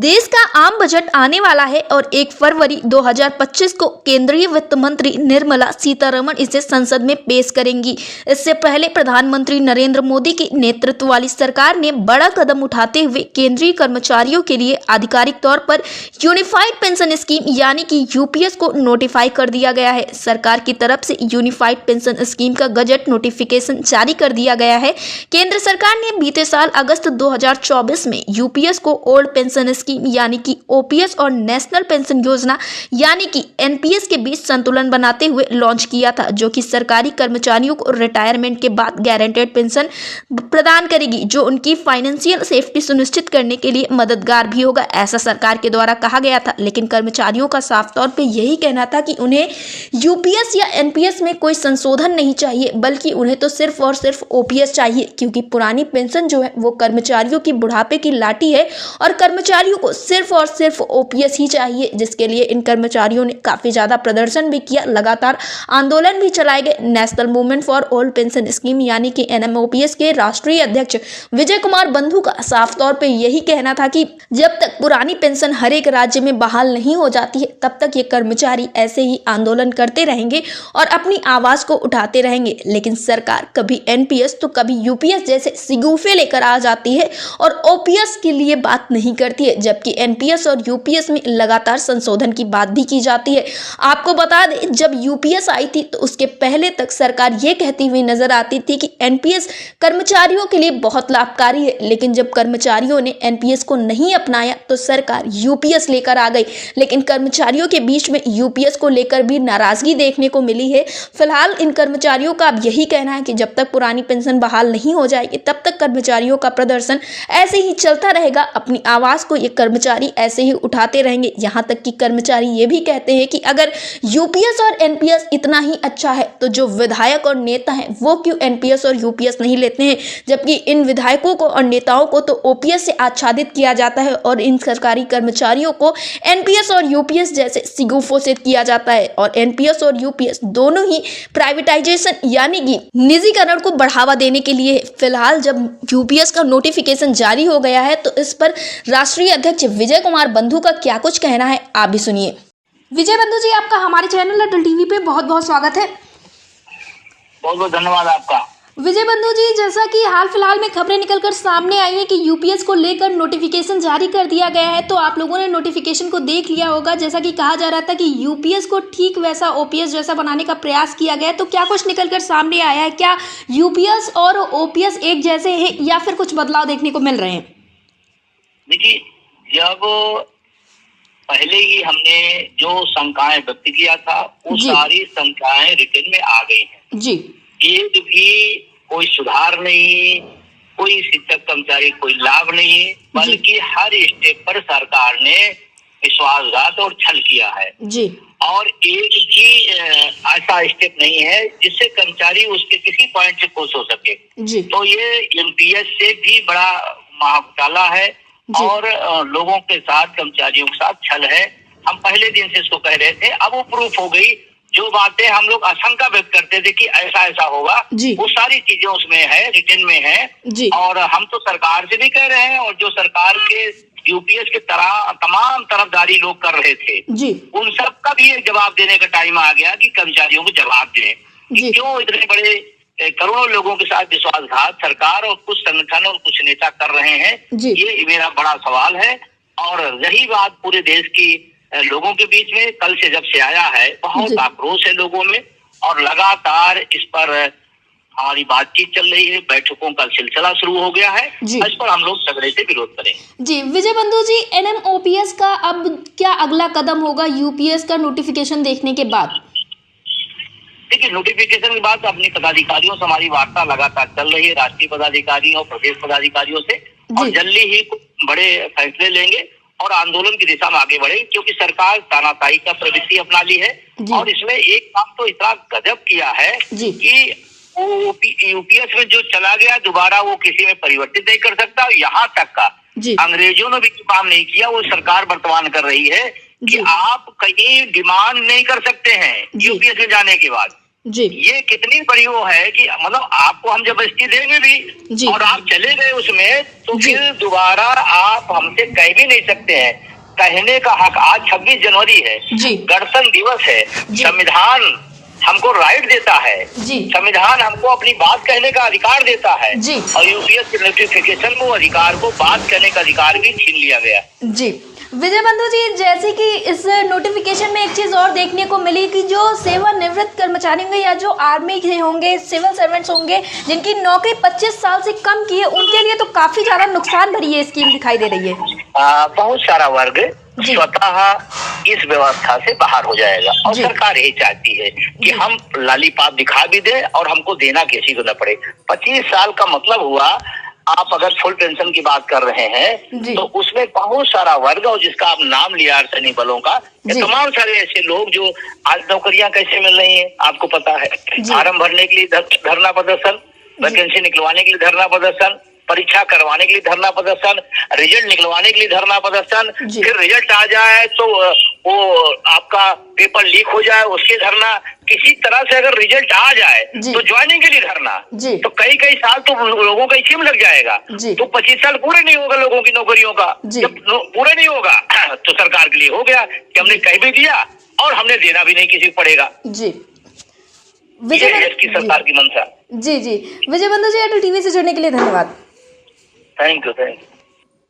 देश का आम बजट आने वाला है और 1 फरवरी 2025 को केंद्रीय वित्त मंत्री निर्मला सीतारमण इसे संसद में पेश करेंगी। इससे पहले प्रधानमंत्री नरेंद्र मोदी के नेतृत्व वाली सरकार ने बड़ा कदम उठाते हुए केंद्रीय कर्मचारियों के लिए आधिकारिक तौर पर यूनिफाइड पेंशन स्कीम यानी कि यूपीएस को नोटिफाई कर दिया गया है। सरकार की तरफ से यूनिफाइड पेंशन स्कीम का गजट नोटिफिकेशन जारी कर दिया गया है। केंद्र सरकार ने बीते साल अगस्त 2024 में यूपीएस को ओल्ड पेंशन स्कीम यानी कि ओपीएस और नेशनल पेंशन योजना यानी कि एनपीएस के बीच संतुलन बनाते हुए लॉन्च किया था, जो कि सरकारी कर्मचारियों को रिटायरमेंट के बाद गारंटेड पेंशन प्रदान करेगी, जो उनकी फाइनेंशियल सेफ्टी सुनिश्चित करने के लिए मददगार भी होगा, ऐसा सरकार के द्वारा कहा गया था। लेकिन कर्मचारियों का साफ तौर पे यही कहना था कि उन्हें यूपीएस या एनपीएस में कोई संशोधन नहीं चाहिए, बल्कि उन्हें तो सिर्फ और सिर्फ ओपीएस चाहिए, क्योंकि पुरानी पेंशन जो है वो कर्मचारियों की बुढ़ापे की लाठी है और कर्मचारियों को सिर्फ और सिर्फ ओपीएस ही चाहिए, जिसके लिए इन कर्मचारियों ने काफी ज्यादा प्रदर्शन भी किया, लगातार आंदोलन भी चलाए गए। National movement for old pension scheme यानी कि एनएमओपीएस के राष्ट्रीय अध्यक्ष विजय कुमार बंधु का साफ तौर पे यही कहना था कि जब तक पुरानी पेंशन हर एक राज्य में बहाल नहीं हो जाती है, तब तक ये कर्मचारी ऐसे ही आंदोलन करते रहेंगे और अपनी आवाज को उठाते रहेंगे। लेकिन सरकार कभी एनपीएस तो कभी यूपीएस जैसे सिगूफे लेकर आ जाती है और ओपीएस के लिए बात नहीं करती है, जबकि एनपीएस और यूपीएस में लगातार संशोधन की बात भी की जाती है। आपको बता दें, जब यूपीएस आई थी तो उसके पहले तक सरकार ये कहती हुई नजर आती थी कि एनपीएस कर्मचारियों के लिए बहुत लाभकारी है, लेकिन जब कर्मचारियों ने एनपीएस को नहीं अपनाया तो सरकार यूपीएस लेकर आ गई। लेकिन कर्मचारियों के बीच में यूपीएस को लेकर भी नाराजगी देखने को मिली है। फिलहाल इन कर्मचारियों का अब यही कहना है कि जब तक पुरानी पेंशन बहाल नहीं हो जाएगी, तब तक कर्मचारियों का प्रदर्शन ऐसे ही चलता रहेगा। अपनी आवाज को ये कर्मचारी ऐसे ही उठाते रहेंगे। यहाँ तक कि कर्मचारी ये भी कहते हैं कि अगर यूपीएस और एनपीएस इतना ही अच्छा है तो जो विधायक और नेता हैं वो क्यों एनपीएस और यूपीएस नहीं लेते हैं, जबकि इन विधायकों को और नेताओं को तो ओपीएस से आच्छादित किया जाता है और इन सरकारी कर्मचारियों को एनपीएस और यूपीएस जैसे सिगुफों से किया जाता है। और एनपीएस और यूपीएस दोनों ही प्राइवेटाइजेशन यानी कि निजीकरण को बढ़ावा देने के लिए। फिलहाल जब यूपीएस का नोटिफिकेशन जारी हो गया है तो इस पर राष्ट्रीय अध्यक्ष विजय कुमार बंधु का क्या कुछ कहना है, आप भी सुनिए। विजय बंधु जी, आपका हमारे चैनल अटल टीवी पे बहुत बहुत स्वागत है। बहुत बहुत धन्यवाद आपका। विजय बंधु जी, जैसा कि हाल फिलहाल में खबरें निकलकर सामने आई हैं कि यूपीएस को लेकर नोटिफिकेशन जारी कर दिया गया है, तो आप लोगों ने नोटिफिकेशन को देख लिया होगा। जैसा कि कहा जा रहा था कि यूपीएस को ठीक वैसा ओपीएस जैसा बनाने का प्रयास किया गया है, तो क्या कुछ निकलकर सामने आया है? क्या यूपीएस और ओपीएस एक जैसे हैं या फिर कुछ बदलाव देखने को मिल रहे हैं? देखिए, जब पहले ही हमने जो शंकाएं व्यक्त किया था वो सारी शंकाएं रिटर्न में आ गई हैं जी। एक भी कोई सुधार नहीं, कोई शिक्षक कर्मचारी कोई लाभ नहीं, बल्कि हर स्टेप पर सरकार ने विश्वासघात और छल किया है जी। और एक भी ऐसा स्टेप नहीं है जिससे कर्मचारी उसके किसी पॉइंट से खुश हो सके जी। तो ये एनपीएस से भी बड़ा महाघोटाला है और लोगों के साथ, कर्मचारियों के साथ छल है। हम पहले दिन से इसको कह रहे थे, अब वो प्रूफ हो गई। जो बातें हम लोग आशंका व्यक्त करते थे कि ऐसा ऐसा होगा, वो सारी चीजें उसमें है, रिटर्न में है। और हम तो सरकार से भी कह रहे हैं और जो सरकार के यूपीएस के तमाम तरफदारी लोग कर रहे थे उन सब का भी एक जवाब देने का टाइम आ गया कि कर्मचारियों को जवाब दें कि क्यों इतने बड़े करोड़ों लोगों के साथ विश्वासघात सरकार और कुछ संगठन और कुछ नेता कर रहे हैं। ये मेरा बड़ा सवाल है। और रही बात पूरे देश की लोगों के बीच में, कल से जब से आया है बहुत आक्रोश है लोगों में और लगातार इस पर हमारी बातचीत चल रही है, बैठकों का सिलसिला शुरू हो गया है। इस पर हम लोग सगड़े से विरोध करेंगे जी। विजय बंधु जी, एनएमओपीएस का अब क्या अगला कदम होगा यूपीएस का नोटिफिकेशन देखने के बाद? देखिए, नोटिफिकेशन के बाद अपने पदाधिकारियों से हमारी वार्ता लगातार चल रही है, राष्ट्रीय पदाधिकारियों और प्रदेश पदाधिकारियों से, और जल्दी ही बड़े फैसले लेंगे और आंदोलन की दिशा में आगे बढ़े, क्योंकि सरकार तानाशाही का प्रवृत्ति अपना ली है। और इसमें एक काम तो इतना गजब किया है कि यूपीएस में जो चला गया दोबारा वो किसी में परिवर्तित नहीं कर सकता। यहाँ तक का अंग्रेजों ने भी काम नहीं किया, वो सरकार वर्तमान कर रही है कि आप कहीं डिमांड नहीं कर सकते हैं यूपीएस में जाने के बाद। जी ये कितनी बड़ी वो है कि मतलब आपको हम जबरदस्ती देंगे भी जी और आप चले गए उसमें तो जी फिर दोबारा आप हमसे कह भी नहीं सकते हैं। कहने का हक, आज 26 जनवरी है, जी गणतंत्र दिवस है, जी संविधान हमको राइट देता है, जी संविधान हमको अपनी बात कहने का अधिकार देता है जी और यूपीएस के नोटिफिकेशन में वो अधिकार को बात कहने का अधिकार भी छीन लिया गया। जी विजय बंधु जी, जैसे कि इस नोटिफिकेशन में एक चीज़ और देखने को मिली कि जो सेवानिवृत्त कर्मचारी होंगे या जो आर्मी के होंगे, सिविल सर्वेंट्स होंगे जिनकी नौकरी 25 साल से कम की है, उनके लिए तो काफ़ी ज़्यादा नुकसान भरी ये स्कीम दिखाई दे रही है। बहुत सारा वर्ग स्वतः इस व्यवस्था से बाहर हो जाएगा और सरकार यही चाहती है कि हम लालीपाप दिखा भी दें और हमको देना किसी को न पड़े। 25 साल का मतलब हुआ, आप अगर फुल पेंशन की बात कर रहे हैं तो उसमें बहुत सारा वर्ग, और जिसका आप नाम लिया अर्धसैनिक बलों का, तमाम सारे ऐसे लोग जो आज नौकरियां कैसे मिल रही हैं आपको पता है। फार्म भरने के लिए धरना प्रदर्शन, वैकेंसी निकलवाने के लिए धरना प्रदर्शन, परीक्षा करवाने के लिए धरना प्रदर्शन, रिजल्ट निकलवाने के लिए धरना प्रदर्शन, फिर रिजल्ट आ जाए तो वो आपका पेपर लीक हो जाए उसके धरना, किसी तरह से अगर रिजल्ट आ जाए तो ज्वाइनिंग के लिए धरना, तो कई कई साल तो लोगों का इसी में लग जाएगा। तो 25 साल पूरे नहीं होगा लोगों की नौकरियों का, जब पूरे नहीं होगा तो सरकार के लिए हो गया कि हमने कह भी दिया और हमने देना भी नहीं किसी को पड़ेगा। विजय इसकी सरकार की मंशा। जी जी विजय बंधु जी, एयरटेल टीवी से जुड़ने के लिए धन्यवाद। Thank you.